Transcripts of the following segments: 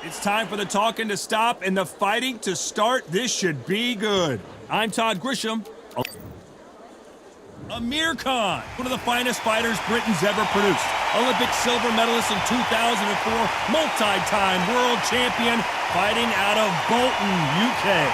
It's time for the talking to stop and the fighting to start. This should be good. I'm Todd Grisham. Amir Khan, one of the finest fighters Britain's ever produced. Olympic silver medalist in 2004, multi-time world champion, fighting out of Bolton, UK.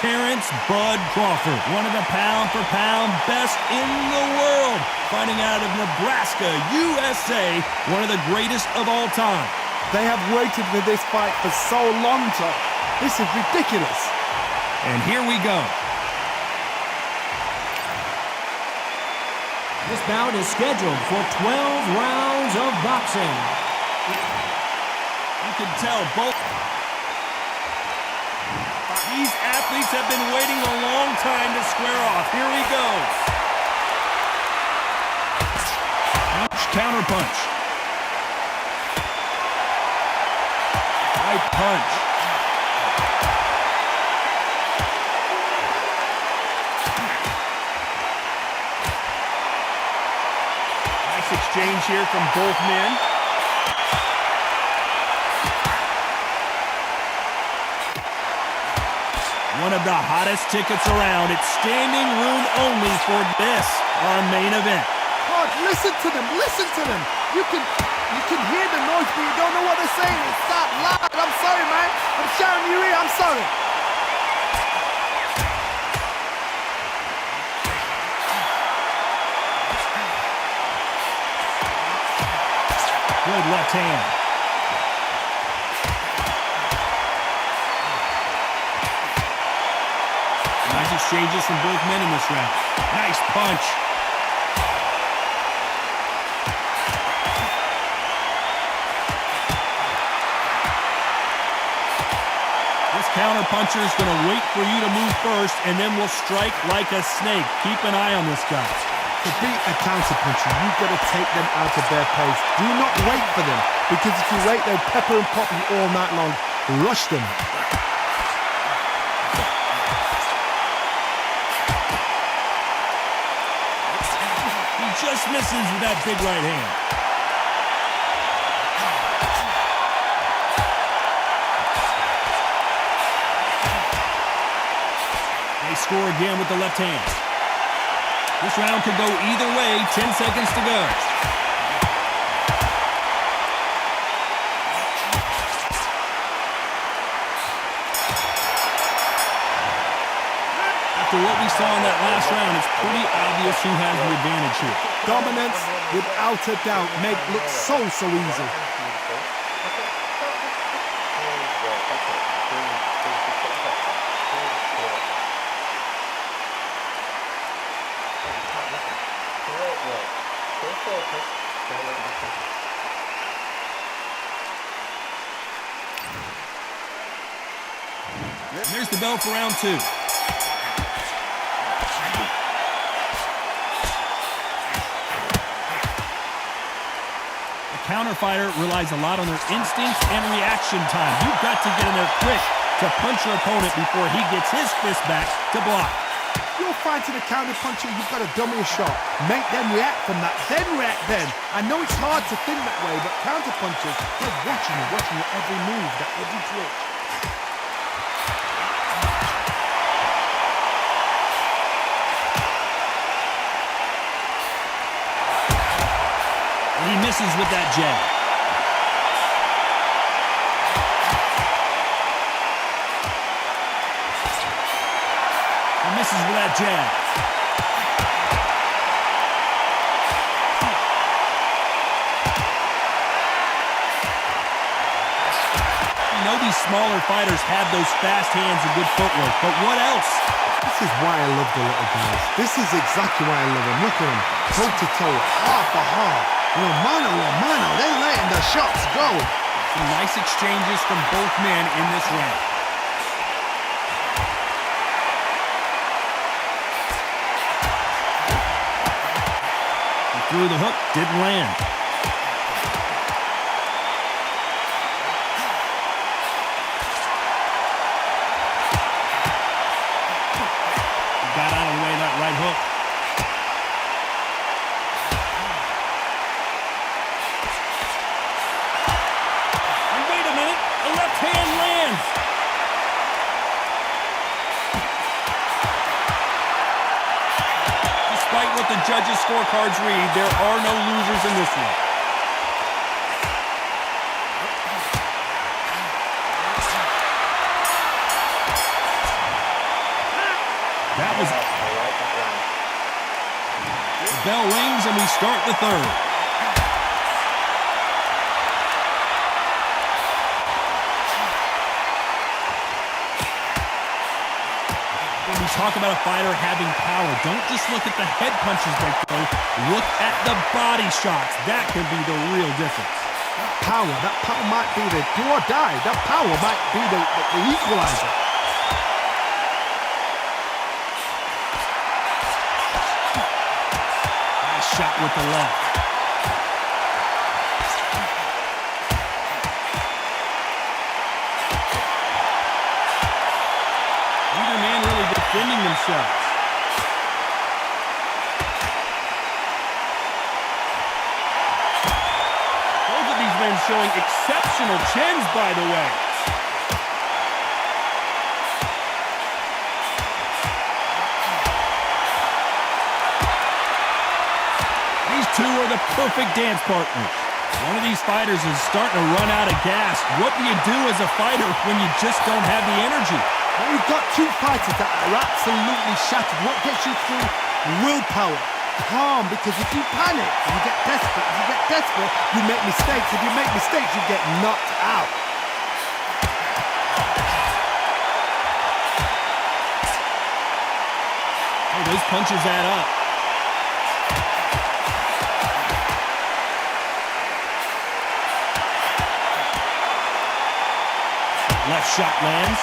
Terrence Bud Crawford, one of the pound-for-pound best in the world, fighting out of Nebraska, USA, one of the greatest of all time. They have waited for this fight for so long, Tom. This is ridiculous. And here we go. This bout is scheduled for 12 rounds of boxing. You can tell both these athletes have been waiting a long time to square off. Here he goes. Counter punch. Right punch. Nice exchange here from both men. One of the hottest tickets around. It's standing room only for this, our main event. God, listen to them, listen to them. You can hear the noise, but you don't know what they're saying. It's that loud. I'm sorry, man. I'm shouting you here. I'm sorry. Good left hand. Nice exchanges from both men in this round. Nice punch. This counter puncher is going to wait for you to move first, and then will strike like a snake. Keep an eye on this guy. To beat a counter puncher, you've got to take them out of their pace. Do not wait for them, because if you wait, they'll pepper and pop you all night long. Rush them. Just misses with that big right hand. They score again with the left hand. This round could go either way. 10 seconds to go. After what we saw in that last round, it's pretty obvious who has the advantage here. Dominance, without a doubt, make look so easy. And there's the bell for round two. Counter fighter relies a lot on their instincts and reaction time. You've got to get in there quick to punch your opponent before he gets his fist back to block. You're fighting a counter puncher, you've got to dummy a shot. Make them react from that, then react then. I know it's hard to think that way, but counter punchers, they're watching your every move, that every twitch. He misses with that jab. He misses with that jab. You know these smaller fighters have those fast hands and good footwork, but what else? This is why I love the little guys. This is exactly why I love them. Look at them, toe-to-toe, heart for heart. Mano a mano, they're letting the shots go. Some nice exchanges from both men in this round. He threw the hook, didn't land. Got out of the way of that right hook. scorecards read, there are no losers in this one. That was... The bell rings and we start the third. When we talk about a fighter having power, don't just look at the head punches they throw. Look at the body shots. That could be the real difference. That power might be the do or die. That power might be the equalizer. Shot with the left. Either man really defending themselves. Both of these men showing exceptional chins, by the way. Two are the perfect dance partners. One of these fighters is starting to run out of gas. What do you do as a fighter when you just don't have the energy? Well, you've got two fighters that are absolutely shattered. What gets you through? Willpower. Calm, because if you panic, you get desperate. If you get desperate, you make mistakes. If you make mistakes, you get knocked out. Oh, those punches add up. Left shot lands.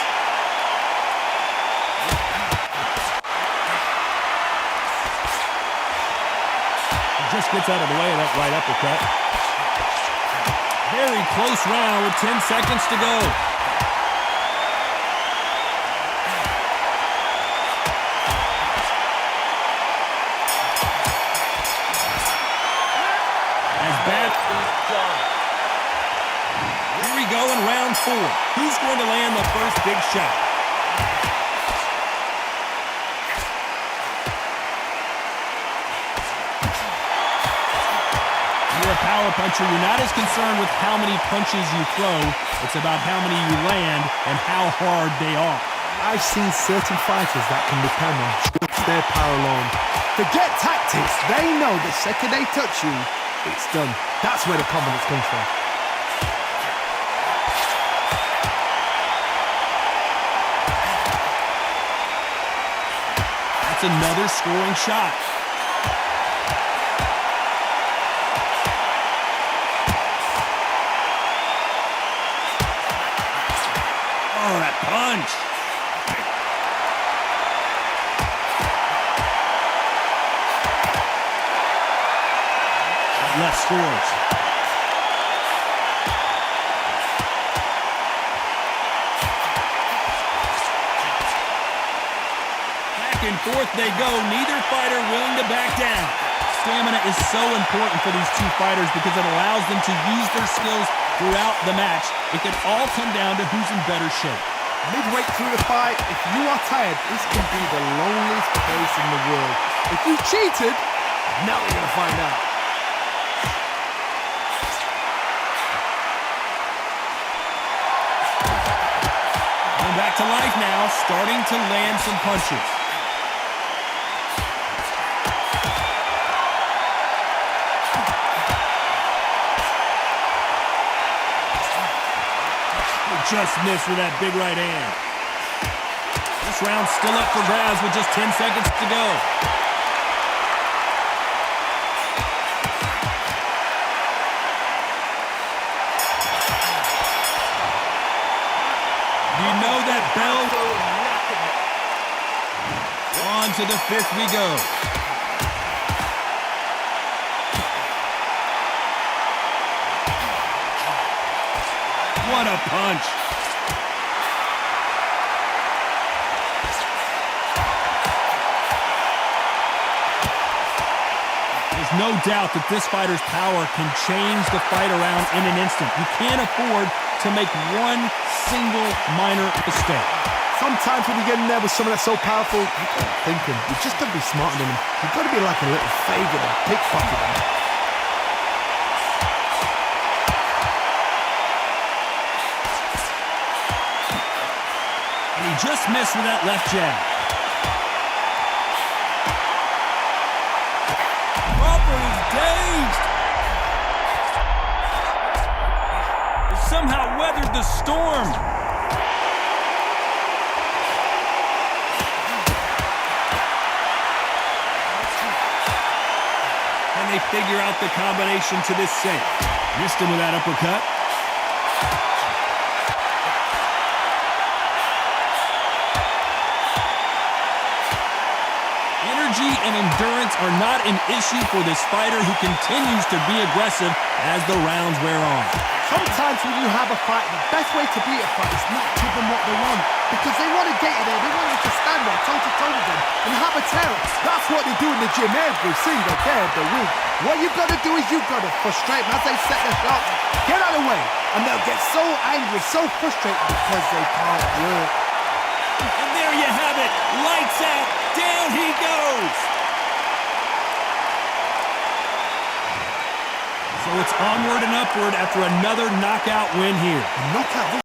He just gets out of the way of that right uppercut. Very close round with 10 seconds to go. As bad as done. Here we go in round 4. Who's going to land the first big shot? You're a power puncher. You're not as concerned with how many punches you throw. It's about how many you land and how hard they are. I've seen certain fighters that can depend on just their power alone. Forget tactics. They know the second they touch you, it's done. That's where the confidence comes from. Another scoring shot. Oh, that punch. Left scores. And forth they go, neither fighter willing to back down. Stamina is so important for these two fighters because it allows them to use their skills throughout the match. It can all come down to who's in better shape. Midway through the fight, if you are tired, this can be the loneliest place in the world. If you cheated, now you're going to find out. Going back to life now, starting to land some punches. Just missed with that big right hand. This round's still up for grabs with just 10 seconds to go. You know that bell? On to the 5th we go. What a punch. There's no doubt that this fighter's power can change the fight around in an instant. You can't afford to make one single minor mistake. Sometimes when you get in there with someone that's so powerful, you can't think him. You've just got to be smarter than him. You've got to be like a little faggot and pickpocket him. And he just missed with that left jab. Crawford is dazed. He somehow weathered the storm. And they figure out the combination to this sink. Missed him with that uppercut. Energy and endurance are not an issue for this fighter who continues to be aggressive as the rounds wear on. Sometimes when you have a fight, the best way to beat a fight is not give them what they want. Because they want to get you there, they want you to stand there toe-to-toe with them and have a terror. That's what they do in the gym every single day of the week. What you've got to do is you've got to frustrate them as they set their shots. Get out of the way. And they'll get so angry, so frustrated because they can't work. And there you have it. Lights out. Down he goes. So it's onward and upward after another knockout win here. Knockout.